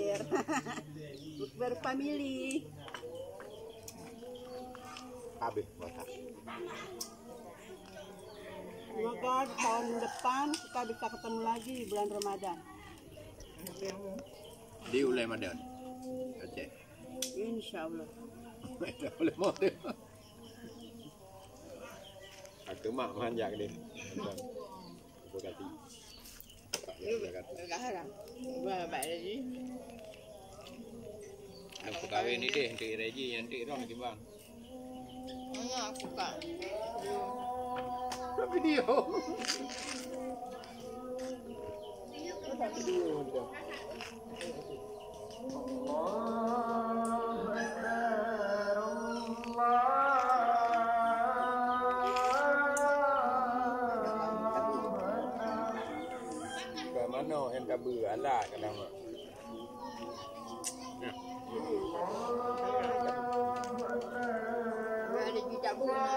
bukber. Bukber family. Habis masak. Semoga tahun depan kita bisa ketemu lagi di bulan Ramadan. Di ulai Ramadan. Aceh. Insya Allah. Boleh mau dia. Aku mak manjak dia. Aku kata. Enggak harap. Baik lagi. Aku kawin ni deh, nanti Reji, nanti Ron lagi bang. Hanya aku kan. Video. Video tu. Mana yang tak beralat kadang mak. Ada juga bunga.